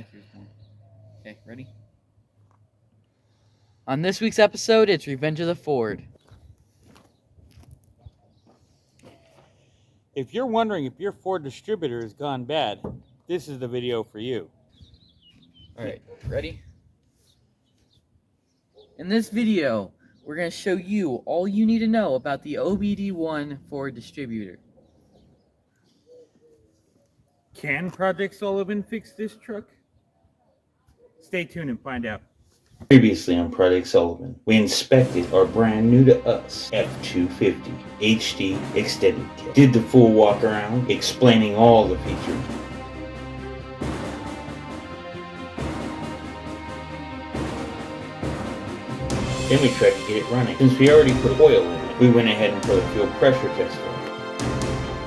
like yours more. Okay, ready? On this week's episode, it's Revenge of the Ford. If you're wondering if your Ford distributor has gone bad, this is the video for you. Alright, ready? In this video, we're going to show you all you need to know about the OBD1 Ford distributor. Can Project Sullivan fix this truck? Stay tuned and find out. Previously on Project Sullivan, we inspected our brand new to us F250 HD extended kit. Did the full walk around, explaining all the features. Then we tried to get it running. Since we already put oil in it, we went ahead and put a fuel pressure test on it.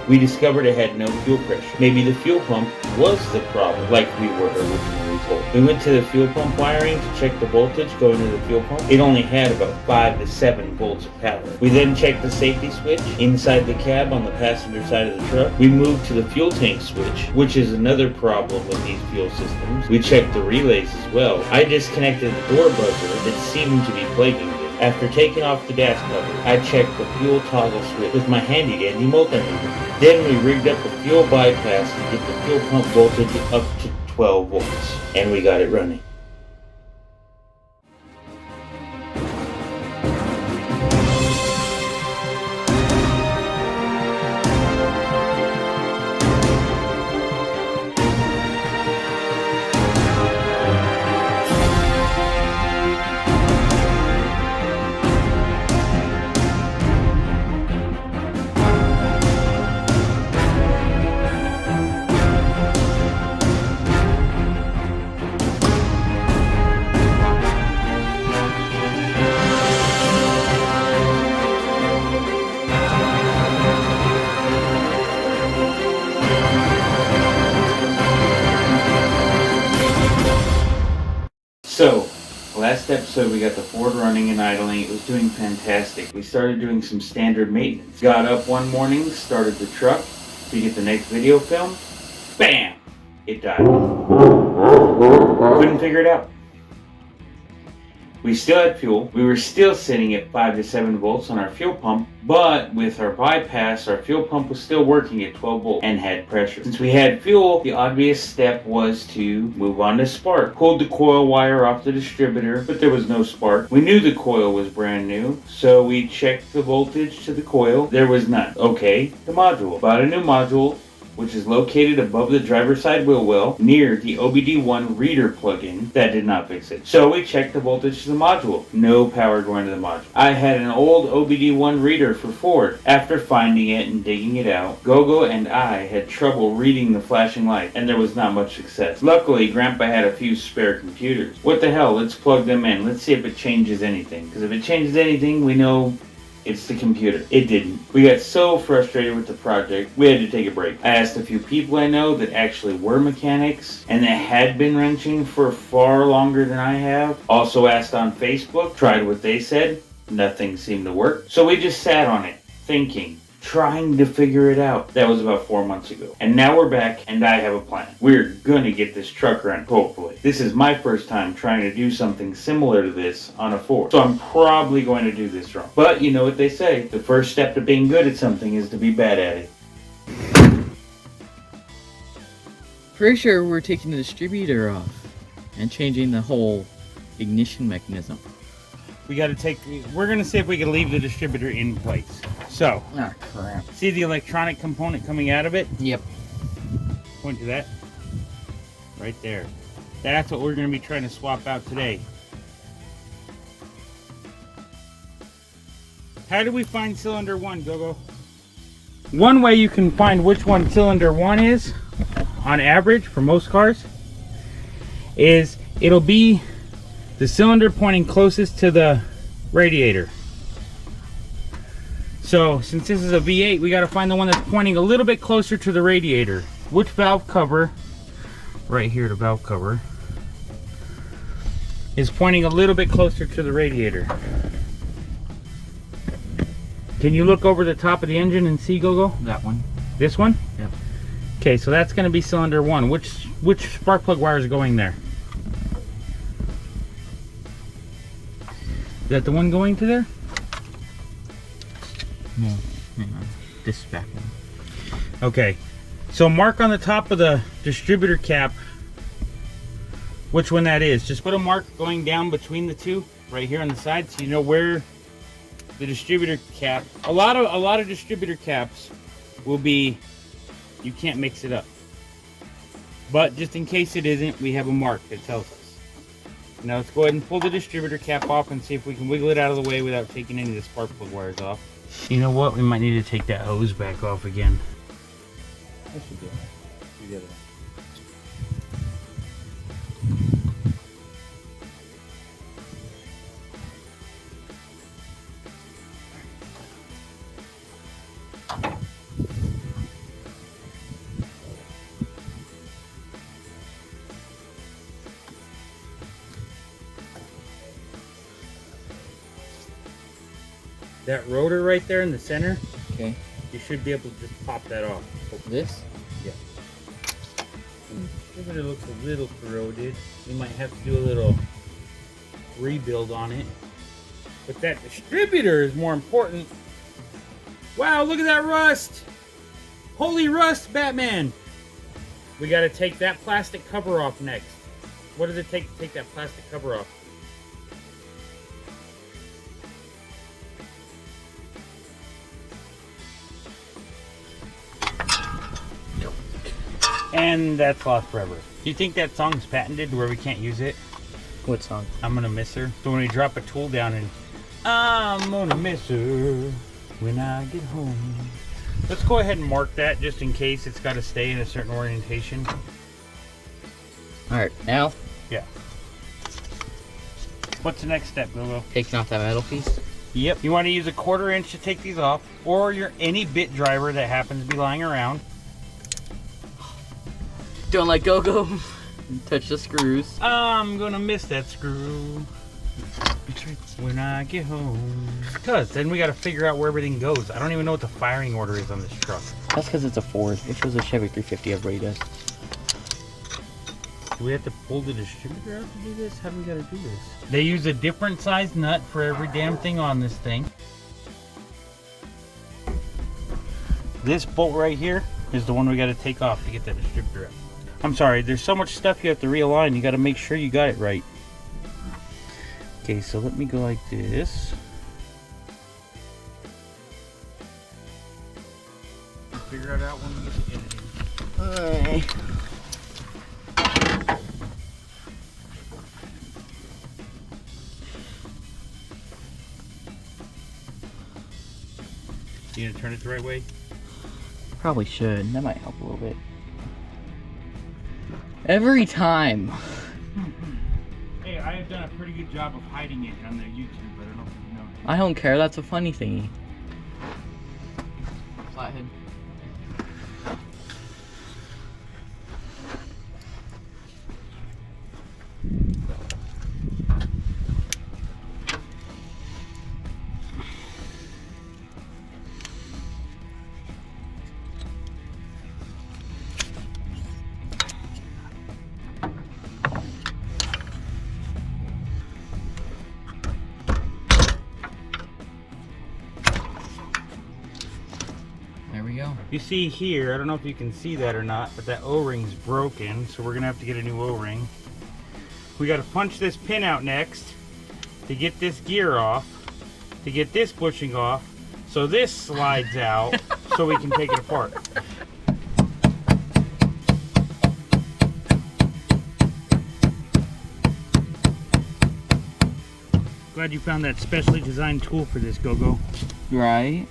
We discovered it had no fuel pressure. Maybe the fuel pump was the problem, like we were originally told. We went to the fuel pump wiring to check the voltage going to the fuel pump. It only had about 5 to 7 volts of power. We then checked the safety switch inside the cab on the passenger side of the truck. We moved to the fuel tank switch, which is another problem with these fuel systems. We checked the relays as well. I disconnected the door buzzer that seemed to be plaguing it. After taking off the gas cover, I checked the fuel toggle switch with my handy-dandy multimeter. Then we rigged up a fuel bypass to get the fuel pump voltage up to 12 volts, and we got it running. So, last episode we got the Ford running and idling. It was doing fantastic. We started doing some standard maintenance. Got up one morning, started the truck to get the next video film. Bam! It died. Couldn't figure it out. We still had fuel. We were still sitting at 5 to 7 volts on our fuel pump, but with our bypass, our fuel pump was still working at 12 volts and had pressure. Since we had fuel, the obvious step was to move on to spark. Pulled the coil wire off the distributor, but there was no spark. We knew the coil was brand new, so we checked the voltage to the coil. There was none. Okay, the module. Bought a new module, which is located above the driver's side wheel well near the OBD1 reader plug-in. That did not fix it. So we checked the voltage to the module. No power going to the module. I had an old OBD1 reader for Ford. After finding it and digging it out, Gogo and I had trouble reading the flashing light, and there was not much success. Luckily, Grandpa had a few spare computers. What the hell, let's plug them in. Let's see if it changes anything. Because if it changes anything, we know it's the computer. It didn't. We got so frustrated with the project, we had to take a break. I asked a few people I know that actually were mechanics and that had been wrenching for far longer than I have. Also asked on Facebook, tried what they said. Nothing seemed to work. So we just sat on it, thinking, trying to figure it out. That was about 4 months ago. And now we're back, and I have a plan. We're gonna get this truck running, hopefully. This is my first time trying to do something similar to this on a Ford, so I'm probably going to do this wrong. But you know what they say, the first step to being good at something is to be bad at it. Pretty sure we're taking the distributor off and changing the whole ignition mechanism. We're gonna see if we can leave the distributor in place. So, Ah, crap. see the electronic component coming out of it? Yep. Point to that. Right there. That's what we're gonna be trying to swap out today. How do we find cylinder 1, Gogo? One way you can find which one cylinder 1 is, on average, for most cars, is it'll be the cylinder pointing closest to the radiator. So, since this is a V8, we gotta find the one that's pointing a little bit closer to the radiator. Which valve cover, right here, the valve cover, is pointing a little bit closer to the radiator. Can you look over the top of the engine and see, Gogo? That one. This one? Yep. Okay, so that's going to be cylinder 1. Which Which spark plug wire is going there? Is that the one going to there? No, hang on. This is back one. Okay, so mark on the top of the distributor cap which one that is. Just put a mark going down between the two right here on the side so you know where the distributor cap. A lot of distributor caps will be, you can't mix it up. But just in case it isn't, we have a mark that tells us. Now let's go ahead and pull the distributor cap off and see if we can wiggle it out of the way without taking any of the spark plug wires off. You know what? We might need to take that hose back off again. That should do it. Do the other one. That rotor right there in the center, Okay. you should be able to just pop that off. This? Yeah. Even if it looks a little corroded, we might have to do a little rebuild on it. But that distributor is more important. Wow, look at that rust! Holy rust, Batman! We gotta take that plastic cover off next. What does it take to take that plastic cover off? And that's lost forever. Do you think that song's patented where we can't use it? What song? I'm gonna miss her. So when we drop a tool down and I'm gonna miss her when I get home. Let's go ahead and mark that just in case it's got to stay in a certain orientation. Alright, now Yeah. What's the next step, Gogo? taking off that metal piece. Yep. You want to use a 1/4 inch to take these off, or any bit driver that happens to be lying around. Don't let go. Touch the screws. I'm gonna miss that screw when I get home. Because then we got to figure out where everything goes. I don't even know what the firing order is on this truck. That's because it's a Ford. It shows a Chevy 350 everybody does. Do we have to pull the distributor out to do this? How do we got to do this? They use a different size nut for every damn thing on this thing. This bolt right here is the one we got to take off to get that distributor out. I'm sorry, there's so much stuff you have to realign. You got to make sure you got it right. Okay, so let me go like this. Figure it out when we get to editing. Alright. You gonna turn it the right way? Probably should. That might help a little bit. Every time. Hey, I have done a pretty good job of hiding it on their YouTube, but I don't know if you know. I don't care. That's a funny thingy. Flathead. There we go. You see here, I don't know if you can see that or not, but that O-ring's broken, so we're gonna have to get a new O-ring. We gotta punch this pin out next to get this gear off, to get this bushing off, so this slides out so we can take it apart. Glad you found that specially designed tool for this, Gogo. Right.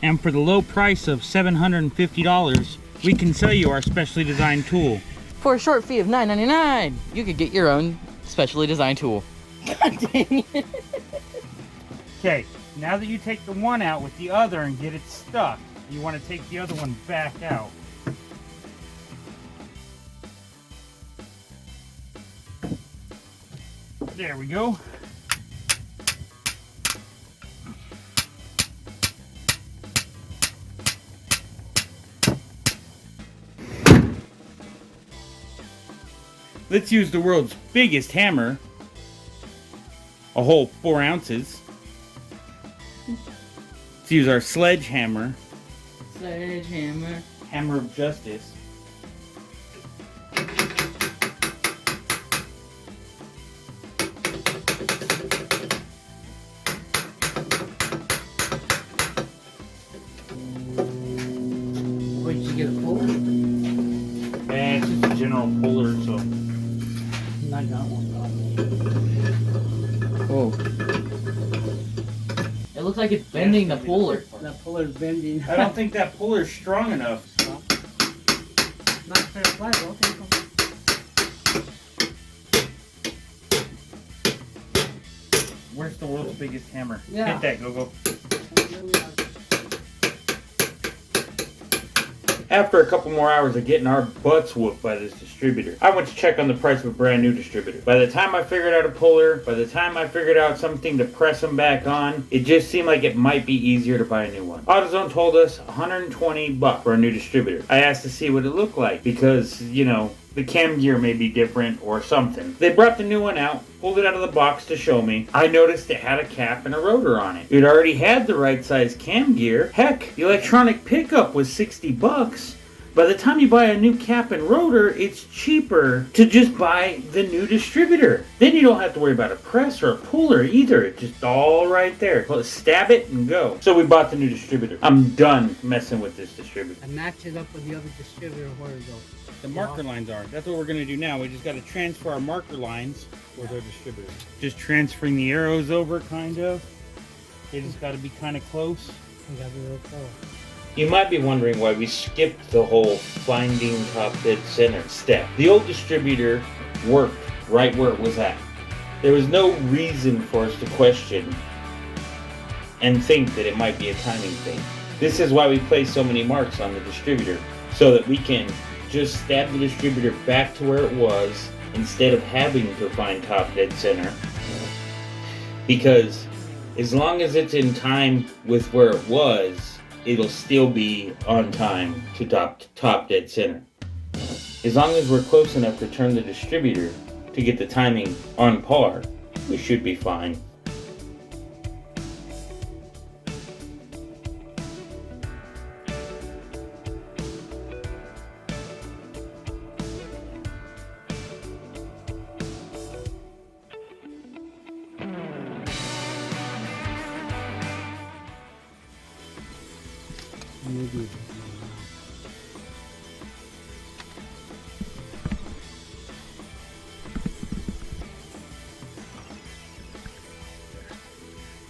And for the low price of $750, we can sell you our specially designed tool. For a short fee of $9.99, you could get your own specially designed tool. God dang it. Okay, now that you take the one out with the other and get it stuck, you want to take the other one back out. There we go. Let's use the world's biggest hammer. A whole 4 ounces. Let's use our sledgehammer. Sledgehammer. Hammer of justice. What, did you get a puller? And it's just a general puller, so. I got one on me. Oh. It looks like it's bending the puller. That puller's bending. I don't think that puller's strong enough. Not fair play, bro. Take them. Where's the world's biggest hammer? Yeah. Hit that, Gogo. After a couple more hours of getting our butts whooped by this distributor, I went to check on the price of a brand new distributor. By the time I figured out a puller, by the time I figured out something to press them back on, it just seemed like it might be easier to buy a new one. AutoZone told us $120 for a new distributor. I asked to see what it looked like because, you know, the cam gear may be different or something. They brought the new one out, pulled it out of the box to show me. I noticed it had a cap and a rotor on it. It already had the right size cam gear. Heck, the electronic pickup was $60. By the time you buy a new cap and rotor, it's cheaper to just buy the new distributor. Then you don't have to worry about a press or a puller either. It's just all right there. Well, stab it and go. So we bought the new distributor. I'm done messing with this distributor. And match it up with the other distributor horizontal. The marker lines are. That's what we're going to do now. We just got to transfer our marker lines with our distributor. Just transferring the arrows over, kind of. They just got to be kind of close. We gotta be real close. You might be wondering why we skipped the whole finding top dead center step. The old distributor worked right where it was at. There was no reason for us to question and think that it might be a timing thing. This is why we place so many marks on the distributor, so that we can just stab the distributor back to where it was instead of having to find top dead center. Because as long as it's in time with where it was, it'll still be on time to top dead center. As long as we're close enough to turn the distributor to get the timing on par, we should be fine. Maybe.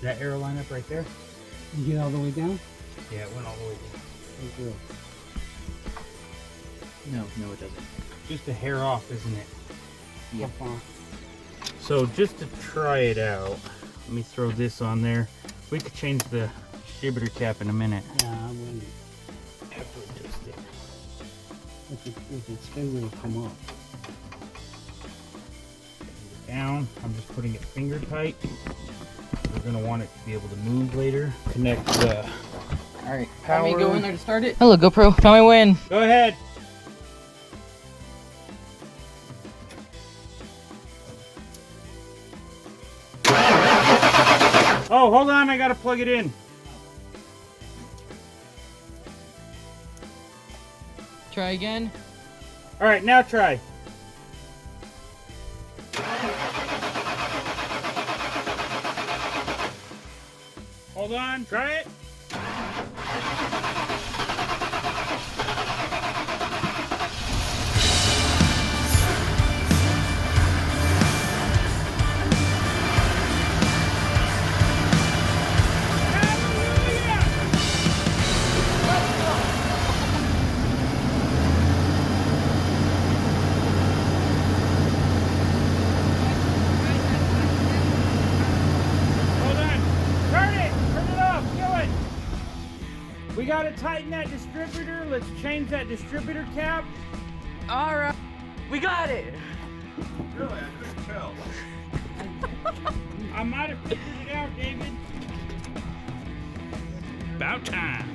That arrow line up right there? You get all the way down? Yeah, it went all the way down. Oh, good. No, it doesn't. Just a hair off, isn't it? Yeah. How far? So just to try it out, let me throw this on there. We could change the distributor cap in a minute. Yeah, I wouldn't. After we twist it. If it's spin, it'll come up. Down. I'm just putting it finger tight. We're gonna want it to be able to move later. Connect the Alright, let me go power. in there to start it. Hello, GoPro. Tell me when. Go ahead. Oh, hold on. I gotta plug it in. Try again. All right, now try. Hold on. Try it. We gotta tighten that distributor. Let's change that distributor cap. Alright. We got it. Really, I couldn't tell. I might have figured it out, David. About time.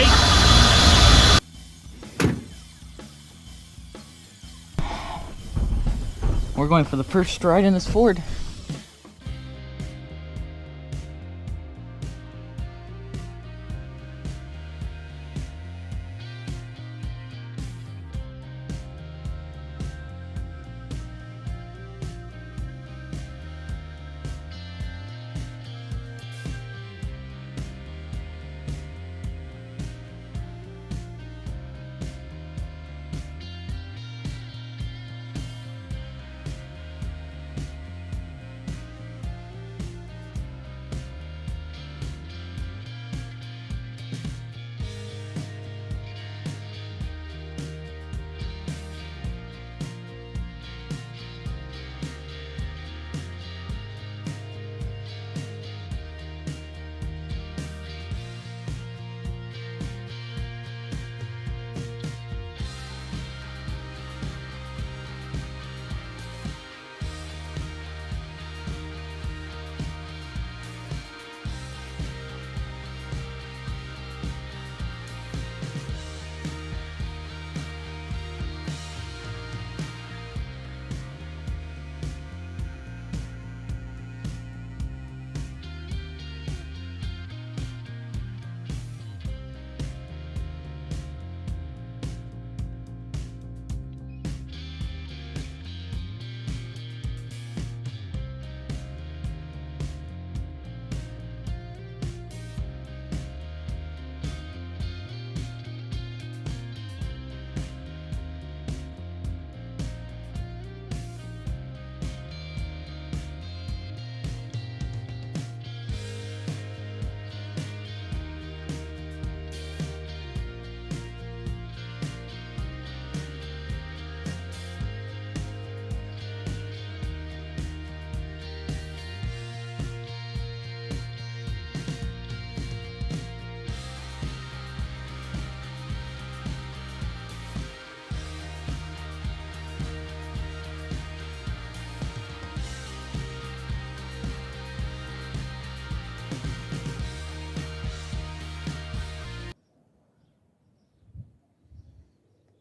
right? We're going for the first stride in this Ford.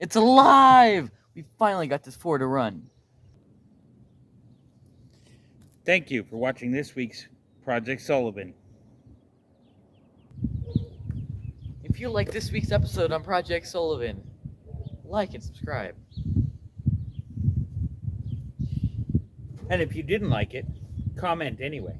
It's alive! We finally got this Ford to run. Thank you for watching this week's Project Sullivan. If you like this week's episode on Project Sullivan, like and subscribe. And if you didn't like it, comment anyway.